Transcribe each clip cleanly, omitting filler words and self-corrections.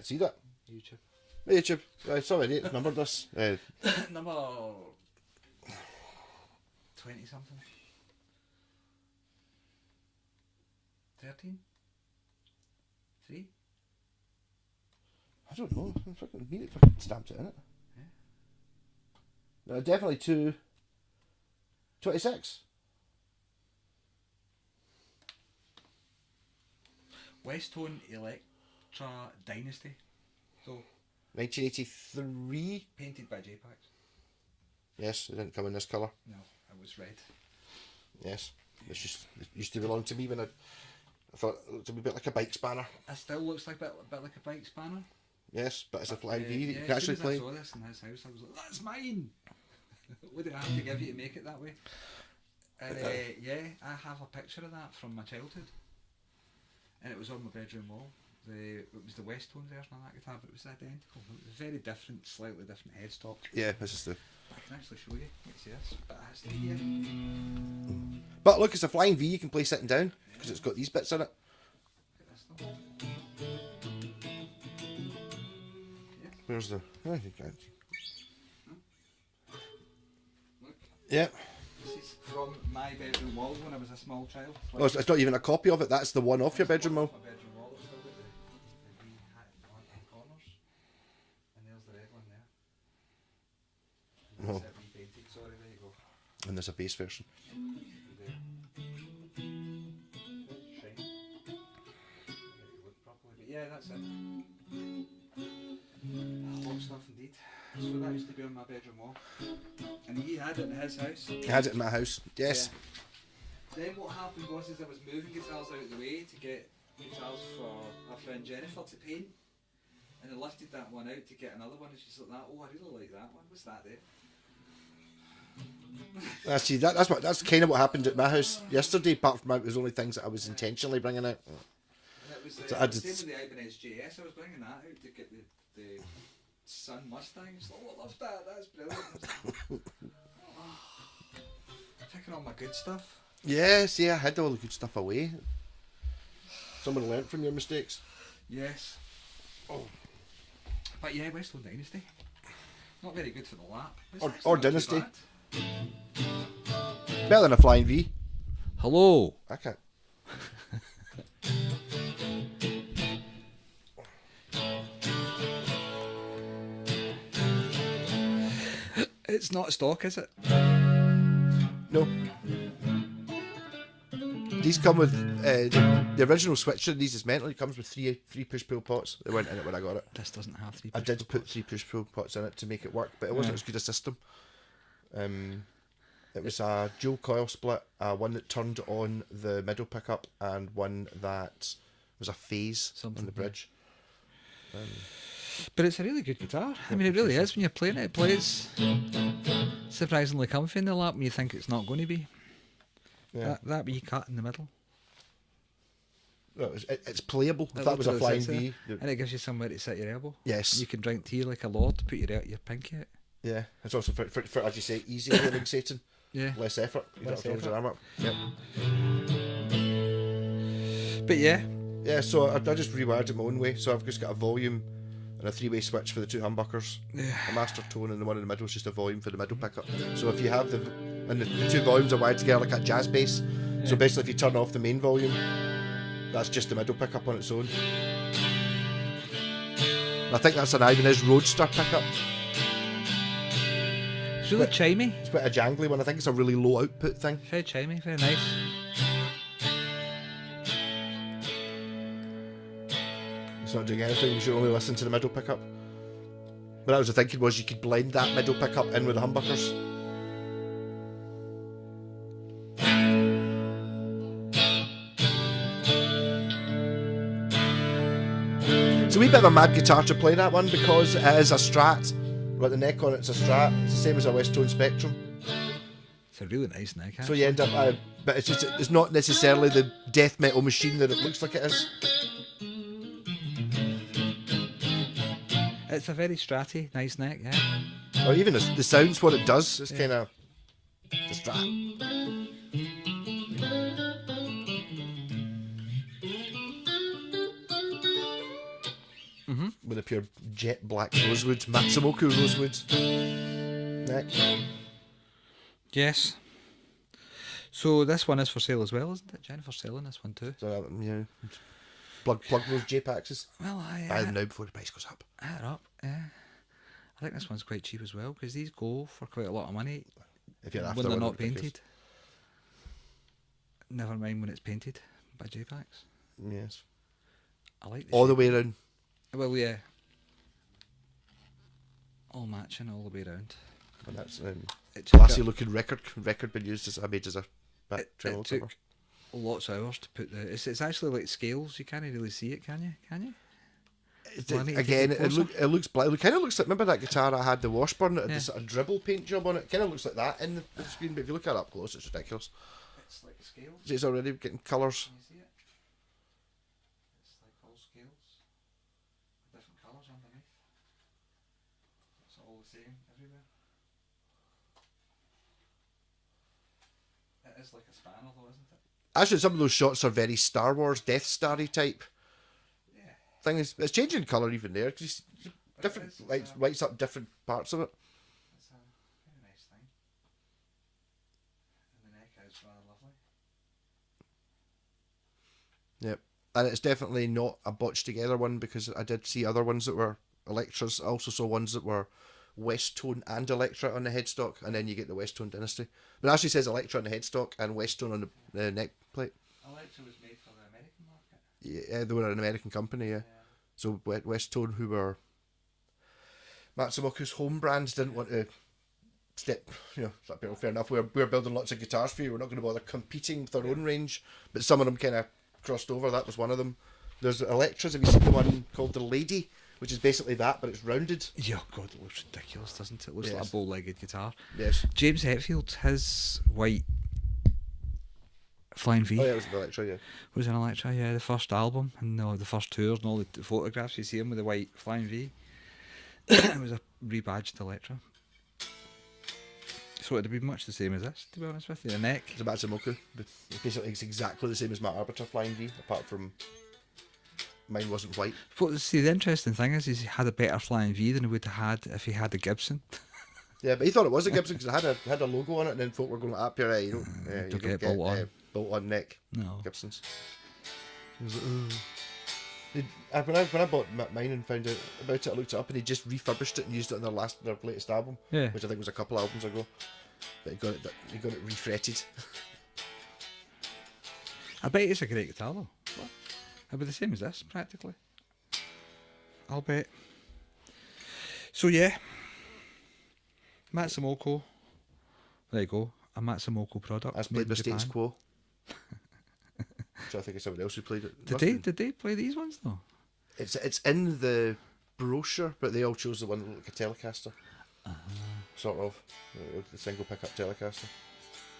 can't see that. YouTube. YouTube. Sorry, it's numbered this. Number 20 something. 13? 3? I don't know. I fucking mean it fucking stamped it in it. Yeah. No, definitely 26. Westone Electra Dynasty. So 1983. painted by jpax. Yes, it didn't come in this colour. No, it was red. Yes, it used to belong to me when I thought it looked a bit like a bike spanner. It still looks like a bit like a bike spanner. Yes, but it's a flying V that you Yeah, can actually as soon as play. I saw this in his house, I was like, that's mine! What did I have to give you to make it that way? And yeah, I have a picture of that from my childhood. And it was on my bedroom wall. It was the Westone version of that guitar, but it was identical. It was very different, slightly different headstock. Yeah, this is the. I can actually show you. Let's see this. Bit of history here. But look, it's a flying V. You can play sitting down because it's got these bits in it. Look at this though. Where's the? Oh, you can't. Look. Yeah. This is from my bedroom wall when I was a small child. Oh, it's not even a copy of it. That's the one off your bedroom wall. My bedroom wall. It's still got the wee hat on the corners. And there's the red one there. And Oh. that's it repainted. Sorry, there you go. And there's a bass version. There. Shine. Get it look properly. But yeah, that's it. Hot stuff indeed. So that used to be on my bedroom wall. And he had it in his house. I had it in my house. Yes. Yeah. Then what happened was I was moving guitars out of the way to get guitars for our friend Jennifer to paint. And I lifted that one out to get another one and she's like that, oh I really like that one. What's that there? See, that's kind of what happened at my house yesterday. Apart from it was only things that I was intentionally bringing out. And it was So the I same did- with the Ibanez JS. I was bringing that out to get the Sun Mustang. It's like, oh I love that, that's brilliant. Oh, taking all my good stuff. Yes, yeah, I hid all the good stuff away. Someone learnt from your mistakes. Yes. Oh. But yeah, Westone Dynasty. Not very good for the lap. It's actually Or not too Dynasty. bad. Better than a flying V. Hello. I can't. It's not stock, is it? No. These come with the original switcher. These is mental. It comes with three push pull pots. They weren't in it when I got it. This doesn't have three. I did put 3 push pull pots in it to make it work, but it wasn't as good a system. It was a dual coil split, one that turned on the middle pickup, and one that was a phase on the bridge. But it's a really good guitar. I mean, it really is. When you're playing it, it plays surprisingly comfy in the lap when you think it's not going to be. Yeah. That wee cut in the middle. Well, it's playable. It If that was a literally flying sits V. And it gives you somewhere to sit your elbow. Yes. You can drink tea like a lord, put your pinky out. Yeah. It's also for as you say, easy living Satan. Yeah. Less effort. You Less don't have to hold your arm up. Yep. But yeah. Yeah, so I just rewired it my own way. So I've just got a volume and a 3-way switch for the 2 humbuckers. Yeah. A master tone, and the one in the middle is just a volume for the middle pickup. So if you have the 2 volumes are wired together like a jazz bass. Yeah. So basically if you turn off the main volume, that's just the middle pickup on its own. And I think that's an Ibanez Roadster pickup. It's really chimey. It's quite a jangly one. I think it's a really low output thing. Very chimey, very nice. It's not doing anything, you should only listen to the middle pickup. But I was thinking was you could blend that middle pickup in with the humbuckers. It's a wee bit of a mad guitar to play that one because it is a Strat. But the neck on it's a Strat. It's the same as a Westone Spectrum. It's a really nice neck. So you end up, but it's not necessarily the death metal machine that it looks like it is. It's a very stratty, nice neck, yeah. Or even the sounds, what it does, it's kind of the Strat. with a pure jet black rosewood, Matsumoku rosewood neck. Yes. So this one is for sale as well, isn't it? Jennifer's selling this one too. So yeah, plug those JPaxes. Well, Buy them now before the price goes up. Hit her up, yeah. I think this one's quite cheap as well because these go for quite a lot of money If you're after when they're one not painted. Never mind when it's painted by jpax. Yes. I like all the way around. Well, yeah. All matching all the way around. And that's It classy looking record been used as a back trailer it took lots of hours to put the. It's actually like scales. You can't really see it, can you? Can you? Again, it looks black. It kind of looks like, remember that guitar I had, the Washburn, that had this sort of dribble paint job on it? It kind of looks like that in the screen, but if you look at it up close, it's ridiculous. It's like scales. It's already getting colours. Can you see it? It's like all scales. Different colours underneath. It's all the same everywhere. It is like a spanner though, isn't it? Actually, some of those shots are very Star Wars, Death Starry type. Thing is, it's changing colour even there because different lights up different parts of it. It's a very nice thing, and the neck is rather lovely. Yep, and it's definitely not a botched together one because I did see other ones that were Electras. I also saw ones that were Westone and Electra on the headstock, and then you get the Westone Dynasty. But it actually says Electra on the headstock and Westone on the neck plate. Electra was made for the American market. Yeah, they were an American company, yeah. So Westone, who were Matsumoku's home brands, didn't want to step, fair enough, we're building lots of guitars for you, we're not going to bother competing with our own range, but some of them kind of crossed over. That was one of them. There's Electras. Have you seen the one called the Lady, which is basically that, but it's rounded? Yeah, God, it looks ridiculous, doesn't it? It looks like a bow-legged guitar. Yes. James Hetfield, his white Flying V. Oh yeah, it was an Electra, yeah. Was an Electra, yeah, the first album and the first tours and all the photographs you see him with the white Flying V. It was a rebadged Electra. So it'd be much the same as this, to be honest with you. The neck. It's a Matsumoku, but basically it's exactly the same as my Arbiter Flying V, apart from mine wasn't white. But see, the interesting thing is he had a better Flying V than he would have had if he had a Gibson. Yeah, but he thought it was a Gibson because it had a logo on it, and then folk were going like, "Here, you don't get bolt-on neck Gibsons." When I bought mine and found out about it, I looked it up, and they just refurbished it and used it on their latest album, which I think was a couple albums ago. But he got it refretted. I bet it's a great guitar though. It'll be the same as this practically. I'll bet. So yeah. Matsumoku. There you go. A Matsumoku product. That's played by Status Quo. So I think it's somebody else who played it. Did they play these ones though? It's in the brochure, but they all chose the one that looked like a Telecaster. Sort of. The single pickup Telecaster.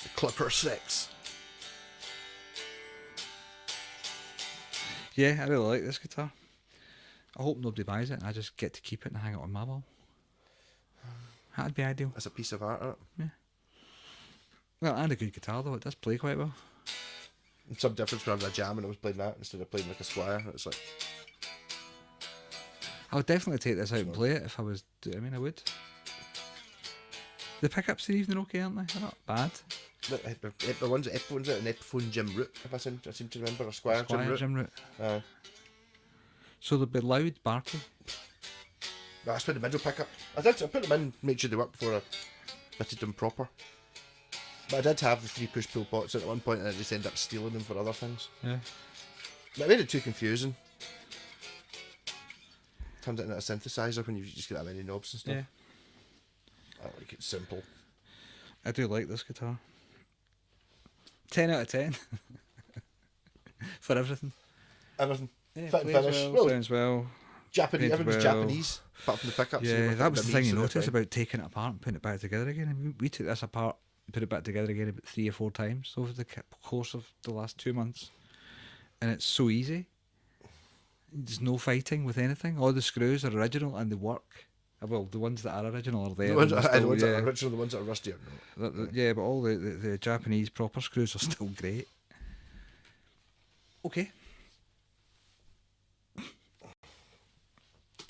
The Clipper 6. Yeah, I really like this guitar. I hope nobody buys it and I just get to keep it and hang it on my wall. That'd be ideal. That's a piece of art, isn't it? Yeah. Well, and a good guitar though. It does play quite well. Some difference when I was a jam and I was playing that instead of playing like a Squire. It's like, I would definitely take this out and play it if I was. I mean, I would. The pickups are even okay, aren't they? They're not bad. The one's an Epiphone Jim Root, if I seem to remember, a Squire Jim Root. So they'll be loud, barky. That's for the middle pickup. I put them in, make sure they work before I fitted them proper. But I did have the 3 push-pull pots at one point and I just ended up stealing them for other things. Yeah. But it made it too confusing. Turned it into a synthesizer when you just get that many knobs and stuff. Yeah. I like it simple. I do like this guitar. 10 out of 10. For everything. Everything. Yeah, Fit and finish. Well, sounds well. Japanese. Everything's Japanese, apart from the pickups. Yeah, that was the thing you noticed about taking it apart and putting it back together again. I mean, we took this apart and put it back together again about 3 or 4 times over the course of the last 2 months. And it's so easy. There's no fighting with anything. All the screws are original and they work. Well, the ones that are original are there. The ones that are original, the ones that are rusty are not. Yeah, but all the Japanese proper screws are still great. Okay.